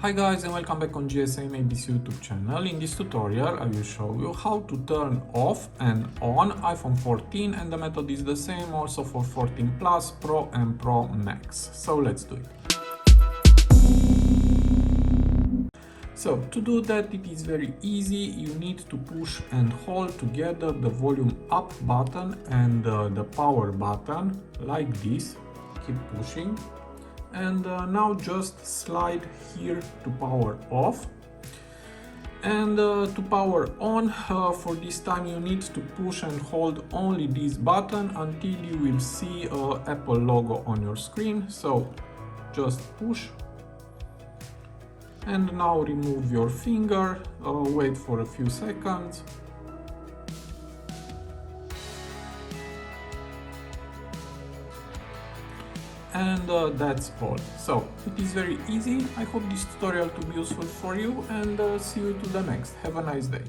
Hi guys and welcome back on GSM ABC YouTube channel. In this tutorial I will show you how to turn off and on iPhone 14, and the method is the same also for 14 Plus, Pro and Pro Max. So let's do it. So to do that it is very easy. You need to push and hold together the volume up button and the power button like this. Keep pushing. And now just slide here to power off, and to power on, for this time you need to push and hold only this button until you will see Apple logo on your screen. So just push, and now remove your finger, wait for a few seconds. And that's all. So it is very easy. I hope this tutorial to be useful for you, and see you to the next. Have a nice day.